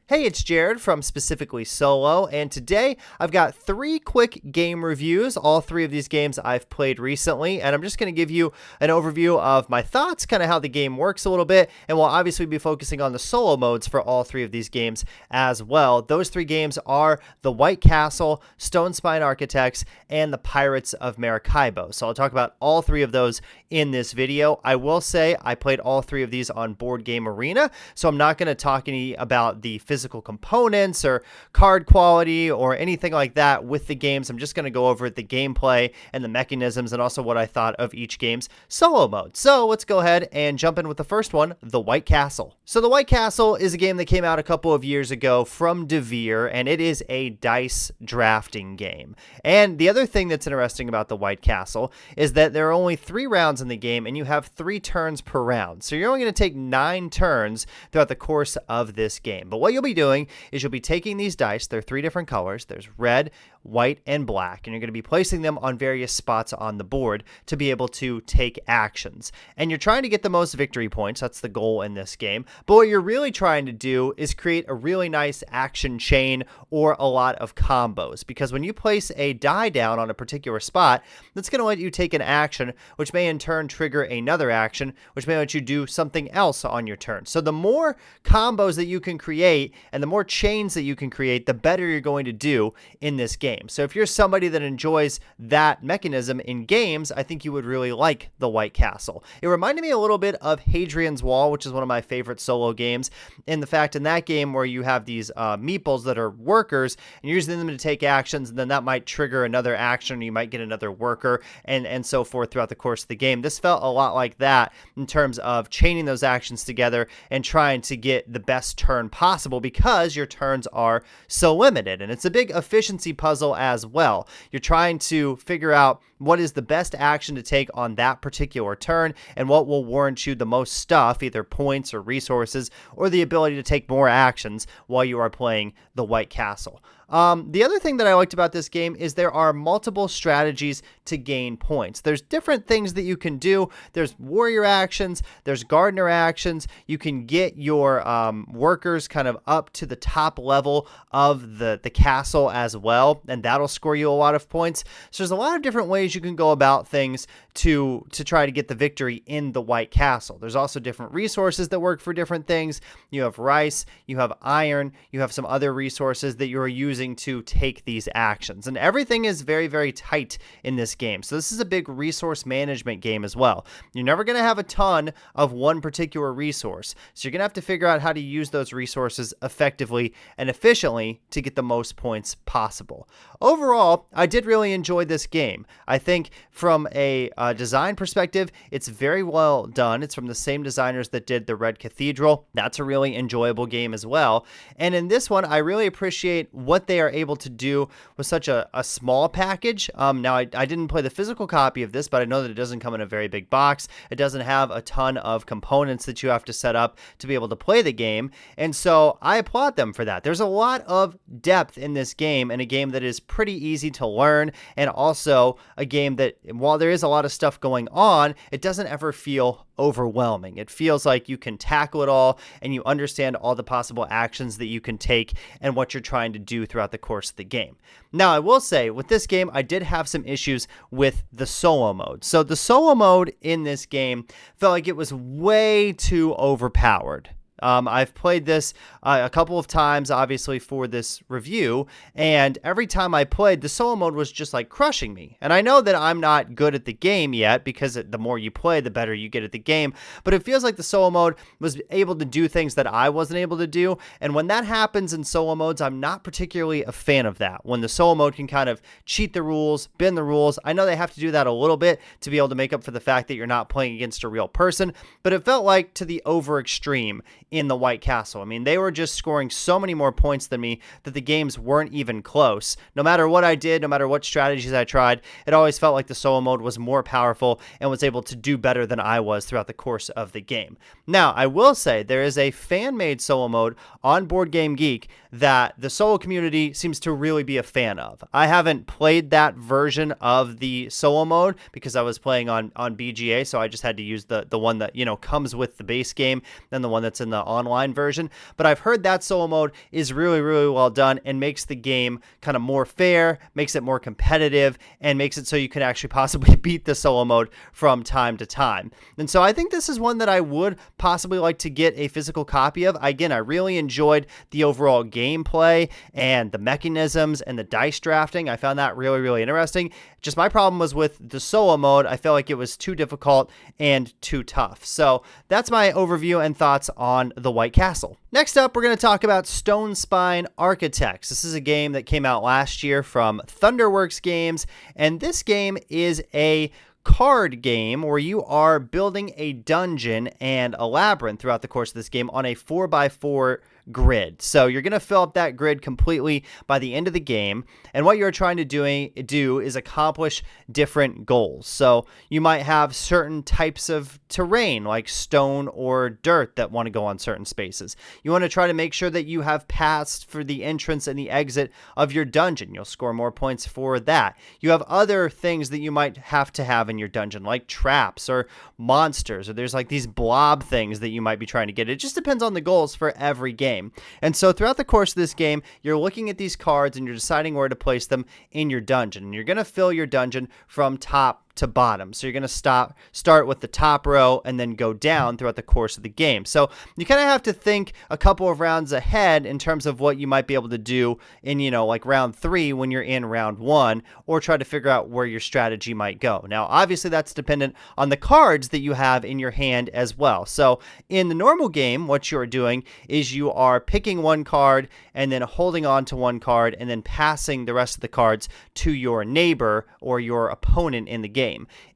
Hey, it's Jared from Specifically Solo, and today I've got 3 quick game reviews. All 3 of these games I've played recently, and I'm just going to give you an overview of my thoughts, kind of how the game works a little bit, and we'll obviously be focusing on the solo modes for all 3 of these games as well. Those 3 games are the White Castle, Stonespine Architects, and the Pirates of Maracaibo. So I'll talk about all 3 of those in this video. I will say I played all 3 of these on Board Game Arena, so I'm not going to talk any about the physical components or card quality or anything like that with the games. I'm just going to go over the gameplay and the mechanisms and also what I thought of each game's solo mode. So let's go ahead and jump in with the first one, the White Castle. So the White Castle is a game that came out a couple of years ago from Devere, and it is a dice drafting game. And the other thing that's interesting about the White Castle is that there are only 3 rounds in the game and you have 3 turns per round. So you're only going to take 9 turns throughout the course of this game. But what you'll be doing is you'll be taking these dice. There are 3 different colors. There's red, white, and black, and you're going to be placing them on various spots on the board to be able to take actions. And you're trying to get the most victory points. That's the goal in this game. But what you're really trying to do is create a really nice action chain or a lot of combos, because when you place a die down on a particular spot, that's going to let you take an action, which may in turn trigger another action, which may let you do something else on your turn. So the more combos that you can create and the more chains that you can create, the better you're going to do in this game. So if you're somebody that enjoys that mechanism in games, I think you would really like the White Castle. It reminded me a little bit of Hadrian's Wall, which is one of my favorite solo games, in the fact in that game where you have these meeples that are workers and you're using them to take actions, and then that might trigger another action, you might get another worker, and so forth throughout the course of the game. This felt a lot like that in terms of chaining those actions together and trying to get the best turn possible, because your turns are so limited. And it's a big efficiency puzzle as well. You're trying to figure out what is the best action to take on that particular turn and what will warrant you the most stuff, either points or resources, or the ability to take more actions while you are playing the White Castle. The other thing that I liked about this game is there are multiple strategies to gain points. There's different things that you can do. There's warrior actions, there's gardener actions. You can get your workers kind of up to the top level of the castle as well, and that'll score you a lot of points. So there's a lot of different ways you can go about things to try to get the victory in the White Castle. There's also different resources that work for different things. You have rice, you have iron, you have some other resources that you're using to take these actions. And everything is very, very tight in this game. So this is a big resource management game as well. You're never going to have a ton of one particular resource. So you're going to have to figure out how to use those resources effectively and efficiently to get the most points possible. Overall, I did really enjoy this game. I think from a design perspective, it's very well done. It's from the same designers that did the Red Cathedral. That's a really enjoyable game as well. And in this one, I really appreciate what they are able to do with such a small package. Now, I didn't play the physical copy of this, but I know that it doesn't come in a very big box. It doesn't have a ton of components that you have to set up to be able to play the game. And so I applaud them for that. There's a lot of depth in this game, and a game that is pretty easy to learn, and also a game that, while there is a lot of stuff going on, it doesn't ever feel overwhelming. It feels like you can tackle it all and you understand all the possible actions that you can take and what you're trying to do throughout the course of the game. Now, I will say with this game, I did have some issues with the solo mode. So the solo mode in this game felt like it was way too overpowered. I've played this a couple of times, obviously, for this review, and every time I played, the solo mode was just like crushing me. And I know that I'm not good at the game yet, because the more you play, the better you get at the game, but it feels like the solo mode was able to do things that I wasn't able to do, and when that happens in solo modes, I'm not particularly a fan of that. When the solo mode can kind of cheat the rules, bend the rules, I know they have to do that a little bit to be able to make up for the fact that you're not playing against a real person, but it felt like to the over extreme in the White Castle. I mean, they were just scoring so many more points than me that the games weren't even close. No matter what I did, no matter what strategies I tried, it always felt like the solo mode was more powerful and was able to do better than I was throughout the course of the game. Now, I will say there is a fan-made solo mode on Board Game Geek that the solo community seems to really be a fan of. I haven't played that version of the solo mode because I was playing on BGA, so I just had to use the one that, you know, comes with the base game, then the one that's in the online version, but I've heard that solo mode is really, really well done and makes the game kind of more fair, makes it more competitive, and makes it so you can actually possibly beat the solo mode from time to time. And so I think this is one that I would possibly like to get a physical copy of. Again, I really enjoyed the overall gameplay and the mechanisms and the dice drafting. I found that really, really interesting. Just my problem was with the solo mode. I felt like it was too difficult and too tough. So that's my overview and thoughts on the White Castle. Next up, we're going to talk about Stonespine Architects. This is a game that came out last year from Thunderworks Games, and this game is a card game where you are building a dungeon and a labyrinth throughout the course of this game on a 4x4 grid. So you're going to fill up that grid completely by the end of the game, and what you're trying to do is accomplish different goals. So you might have certain types of terrain like stone or dirt that want to go on certain spaces. You want to try to make sure that you have paths for the entrance and the exit of your dungeon. You'll score more points for that. You have other things that you might have to have in your dungeon, like traps or monsters, or there's like these blob things that you might be trying to get. It just depends on the goals for every game. And so throughout the course of this game, you're looking at these cards and you're deciding where to place them in your dungeon. And you're going to fill your dungeon from top to bottom. So you're going to start with the top row and then go down throughout the course of the game. So you kind of have to think a couple of rounds ahead in terms of what you might be able to do in, like round 3 when you're in round 1, or try to figure out where your strategy might go. Now, obviously that's dependent on the cards that you have in your hand as well. So in the normal game, what you're doing is you are picking one card and then holding on to one card and then passing the rest of the cards to your neighbor or your opponent in the game.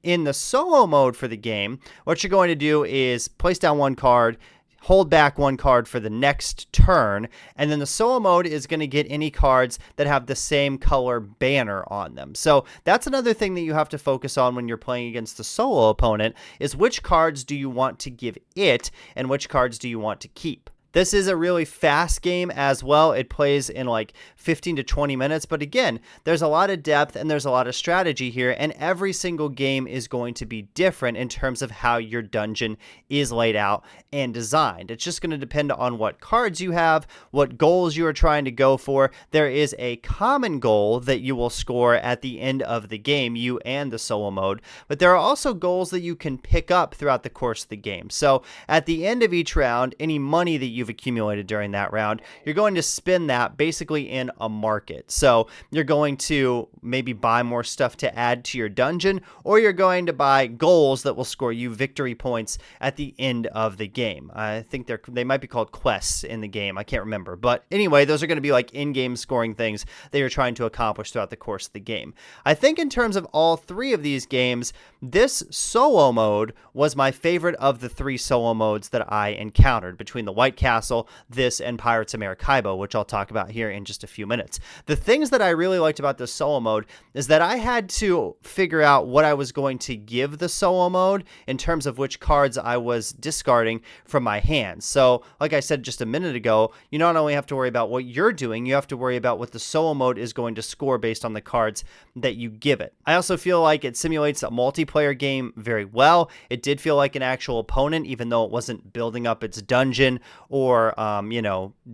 In the solo mode for the game, what you're going to do is place down one card, hold back one card for the next turn, and then the solo mode is going to get any cards that have the same color banner on them. So that's another thing that you have to focus on when you're playing against the solo opponent, is which cards do you want to give it and which cards do you want to keep. This is a really fast game as well. It plays in like 15 to 20 minutes. But again, there's a lot of depth and there's a lot of strategy here. And every single game is going to be different in terms of how your dungeon is laid out and designed. It's just going to depend on what cards you have, what goals you are trying to go for. There is a common goal that you will score at the end of the game, you and the solo mode. But there are also goals that you can pick up throughout the course of the game. So at the end of each round, any money that you've accumulated during that round, you're going to spend that basically in a market. So you're going to maybe buy more stuff to add to your dungeon, or you're going to buy goals that will score you victory points at the end of the game. I think they might be called quests in the game. I can't remember. But anyway, those are going to be like in-game scoring things that you're trying to accomplish throughout the course of the game. I think in terms of all 3 of these games, this solo mode was my favorite of the 3 solo modes that I encountered between the White Castle, this, and Pirates of Maracaibo, which I'll talk about here in just a few minutes. The things that I really liked about this solo mode is that I had to figure out what I was going to give the solo mode in terms of which cards I was discarding from my hands. So, like I said just a minute ago, you not only have to worry about what you're doing, you have to worry about what the solo mode is going to score based on the cards that you give it. I also feel like it simulates a multiplayer game very well. It did feel like an actual opponent, even though it wasn't building up its dungeon or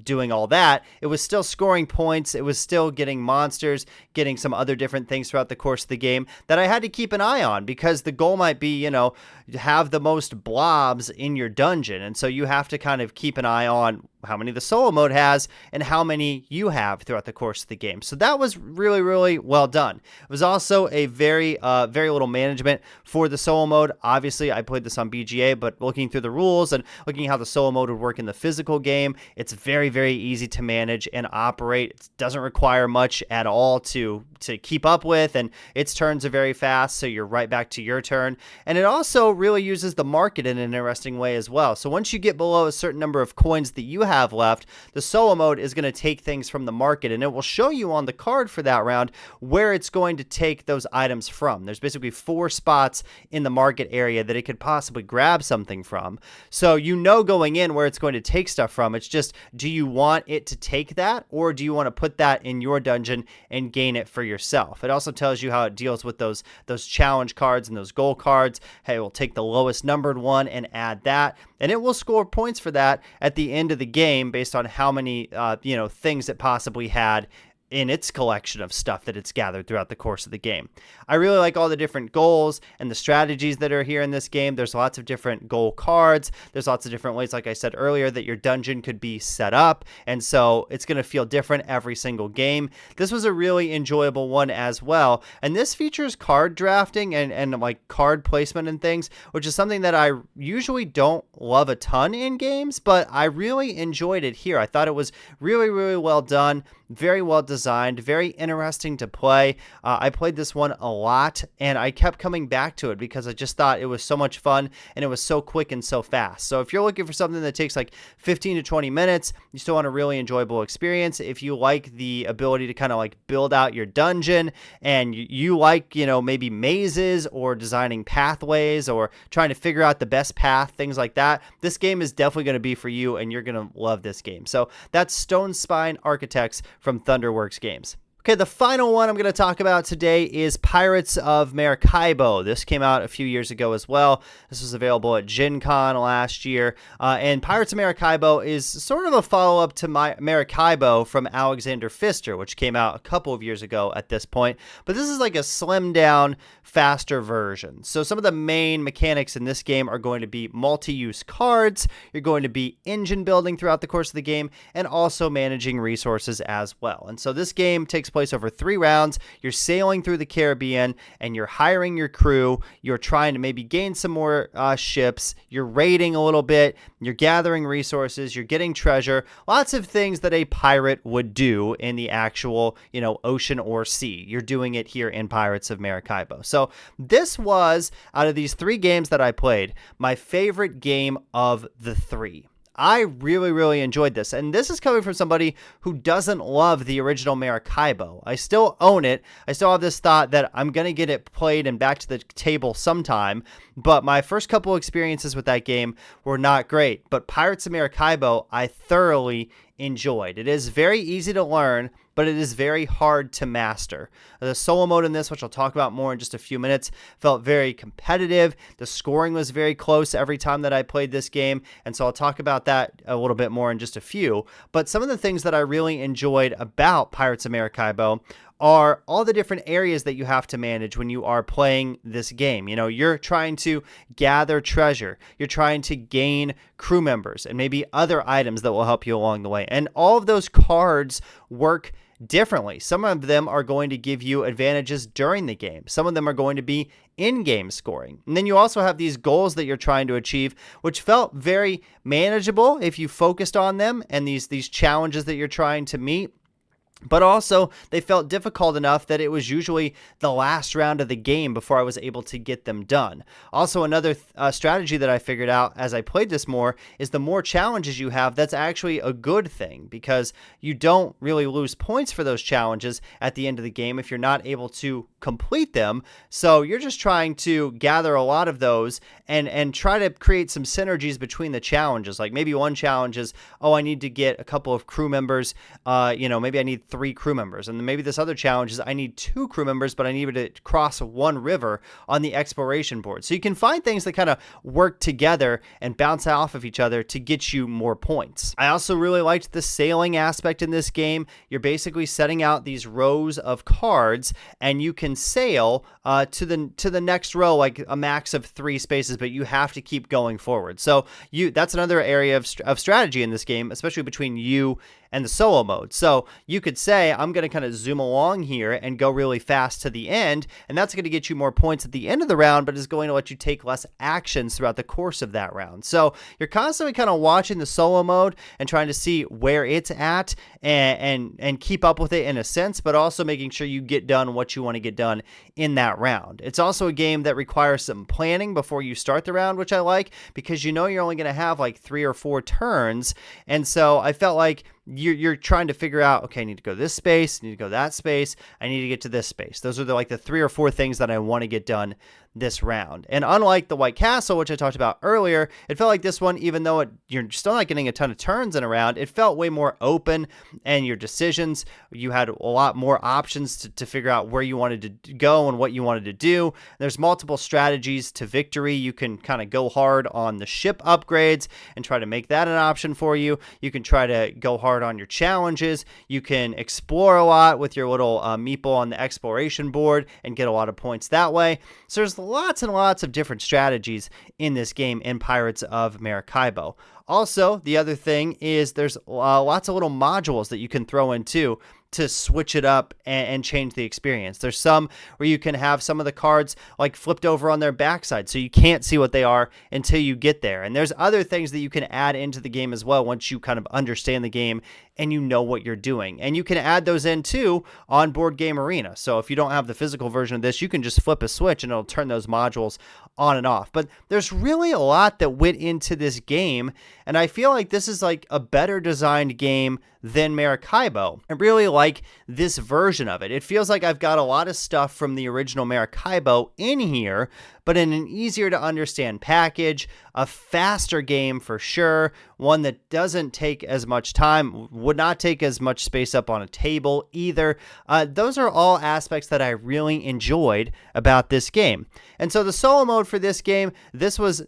doing all that. It was still scoring points. It was still getting monsters, getting some other different things throughout the course of the game that I had to keep an eye on, because the goal might be, have the most blobs in your dungeon. And so you have to kind of keep an eye on how many the solo mode has and how many you have throughout the course of the game. So that was really, really well done. It was also a very little management for the solo mode. Obviously, I played this on BGA, but looking through the rules and looking how the solo mode would work in the physical game, it's very, very easy to manage and operate. It doesn't require much at all to keep up with, and its turns are very fast, so you're right back to your turn. And it also really uses the market in an interesting way as well. So once you get below a certain number of coins that you have have left, the solo mode is going to take things from the market, and it will show you on the card for that round where it's going to take those items from. There's basically 4 spots in the market area that it could possibly grab something from. So you know going in where it's going to take stuff from. It's just, do you want it to take that, or do you want to put that in your dungeon and gain it for yourself? It also tells you how it deals with those challenge cards and those goal cards. Hey, we'll take the lowest numbered one and add that, and it will score points for that at the end of the game based on how many things it possibly had in its collection of stuff that it's gathered throughout the course of the game. I really like all the different goals and the strategies that are here in this game. There's lots of different goal cards. There's lots of different ways, like I said earlier, that your dungeon could be set up. And so it's going to feel different every single game. This was a really enjoyable one as well. And this features card drafting and like card placement and things, which is something that I usually don't love a ton in games, but I really enjoyed it here. I thought it was really, really well done. Very well designed, very interesting to play. I played this one a lot, and I kept coming back to it because I just thought it was so much fun, and it was so quick and so fast. So if you're looking for something that takes like 15 to 20 minutes, you still want a really enjoyable experience. If you like the ability to kind of like build out your dungeon, and you like, maybe mazes or designing pathways or trying to figure out the best path, things like that, this game is definitely going to be for you, and you're going to love this game. So that's Stonespine Architects from Thunderworks Games. Okay, the final one I'm going to talk about today is Pirates of Maracaibo. This came out a few years ago as well. This was available at Gen Con last year. And Pirates of Maracaibo is sort of a follow-up to Maracaibo from Alexander Pfister, which came out a couple of years ago at this point. But this is like a slimmed-down, faster version. So some of the main mechanics in this game are going to be multi-use cards. You're going to be engine building throughout the course of the game, and also managing resources as well. And so this game takes place over 3 rounds. You're sailing through the Caribbean, and you're hiring your crew. You're trying to maybe gain some more ships. You're raiding a little bit. You're gathering resources. You're getting treasure. Lots of things that a pirate would do in the actual, ocean or sea. You're doing it here in Pirates of Maracaibo. So this was, out of these 3 games that I played, my favorite game of the 3. I really, really enjoyed this. And this is coming from somebody who doesn't love the original Maracaibo. I still own it. I still have this thought that I'm going to get it played and back to the table sometime. But my first couple experiences with that game were not great. But Pirates of Maracaibo, I thoroughly enjoyed. It is very easy to learn, but it is very hard to master. The solo mode in this, which I'll talk about more in just a few minutes, felt very competitive. The scoring was very close every time that I played this game, and so I'll talk about that a little bit more in just a few. But some of the things that I really enjoyed about Pirates of Maracaibo are all the different areas that you have to manage when you are playing this game. You're trying to gather treasure. You're trying to gain crew members and maybe other items that will help you along the way. And all of those cards work differently. Some of them are going to give you advantages during the game. Some of them are going to be in-game scoring. And then you also have these goals that you're trying to achieve, which felt very manageable if you focused on them, and these challenges that you're trying to meet. But also, they felt difficult enough that it was usually the last round of the game before I was able to get them done. Also, another strategy that I figured out as I played this more is the more challenges you have, that's actually a good thing, because you don't really lose points for those challenges at the end of the game if you're not able to complete them. So you're just trying to gather a lot of those and try to create some synergies between the challenges. Like maybe one challenge is, I need to get a couple of crew members. Maybe I need 3 crew members. And then maybe this other challenge is I need 2 crew members, but I need to cross 1 river on the exploration board. So you can find things that kind of work together and bounce off of each other to get you more points. I also really liked the sailing aspect in this game. You're basically setting out these rows of cards, and you can sail to the next row, like a max of 3 spaces, but you have to keep going forward. So that's another area of strategy in this game, especially between you and the solo mode. So you could say, I'm going to kind of zoom along here and go really fast to the end, and that's going to get you more points at the end of the round, but is going to let you take less actions throughout the course of that round. So you're constantly kind of watching the solo mode and trying to see where it's at and keep up with it in a sense, but also making sure you get done what you want to get done in that round. It's also a game that requires some planning before you start the round, which I like, because you know you're only going to have like 3 or 4 turns. And so I felt like you're trying to figure out, okay, I need to go this space, I need to go that space, I need to get to this space. Those are like the 3 or 4 things that I want to get done this round. And unlike the White Castle, which I talked about earlier, it felt like this one, even though you're still not getting a ton of turns in a round, it felt way more open, and your decisions, you had a lot more options to figure out where you wanted to go and what you wanted to do. There's multiple strategies to victory. You can kind of go hard on the ship upgrades and try to make that an option for you. You can try to go hard on your challenges. You can explore a lot with your little meeple on the exploration board and get a lot of points that way. So there's lots and lots of different strategies in this game in Pirates of Maracaibo. Also, the other thing is there's lots of little modules that you can throw in too to switch it up and change the experience. There's some where you can have some of the cards like flipped over on their backside, so you can't see what they are until you get there. And there's other things that you can add into the game as well once you kind of understand the game and you know what you're doing. And you can add those in too on Board Game Arena. So if you don't have the physical version of this, you can just flip a switch and it'll turn those modules on and off. But there's really a lot that went into this game, and I feel like this is like a better designed game than Maracaibo. I really like this version of it. It feels like I've got a lot of stuff from the original Maracaibo in here, but in an easier to understand package, a faster game for sure, one that doesn't take as much time, would not take as much space up on a table either. Those are all aspects that I really enjoyed about this game. And so the solo mode for this game, this was,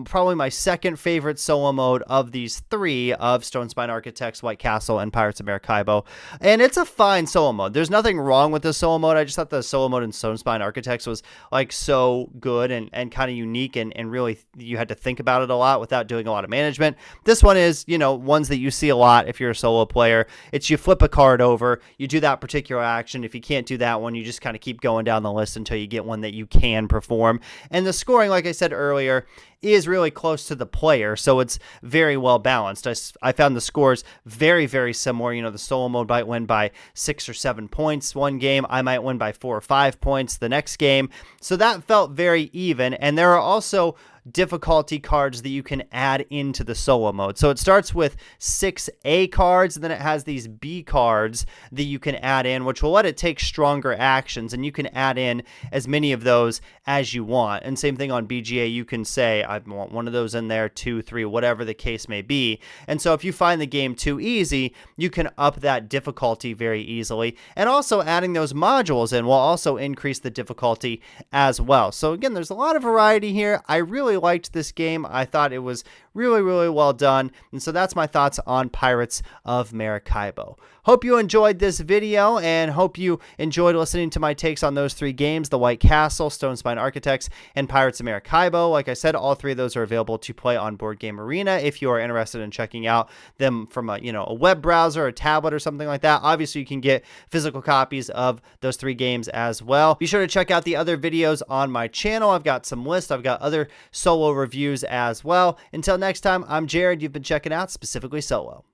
probably my second favorite solo mode of these 3 of Stonespine Architects, White Castle, and Pirates of Maracaibo. And it's a fine solo mode. There's nothing wrong with the solo mode. I just thought the solo mode in Stonespine Architects was like so good and kind of unique, and really you had to think about it a lot without doing a lot of management. This one is, ones that you see a lot if you're a solo player. It's you flip a card over, you do that particular action. If you can't do that one, you just kind of keep going down the list until you get one that you can perform. And the scoring, like I said earlier, is really close to the player, so it's very well balanced. I found the scores very, very similar. The solo mode might win by 6 or 7 points one game. I might win by 4 or 5 points the next game. So that felt very even, and there are also difficulty cards that you can add into the solo mode. So it starts with 6 A cards, and then it has these B cards that you can add in, which will let it take stronger actions, and you can add in as many of those as you want. And same thing on BGA, you can say, I want one of those in there, 2, 3, whatever the case may be. And so if you find the game too easy, you can up that difficulty very easily. And also adding those modules in will also increase the difficulty as well. So again, there's a lot of variety here. I really liked this game. I thought it was really, really well done. And so that's my thoughts on Pirates of Maracaibo. Hope you enjoyed this video, and hope you enjoyed listening to my takes on those 3 games, the White Castle, Stonespine Architects, and Pirates of Maracaibo. Like I said, all 3 of those are available to play on Board Game Arena if you are interested in checking out them from a web browser, a tablet, or something like that. Obviously, you can get physical copies of those 3 games as well. Be sure to check out the other videos on my channel. I've got some lists. I've got other solo reviews as well. Until next time, I'm Jared. You've been checking out Specifically Solo.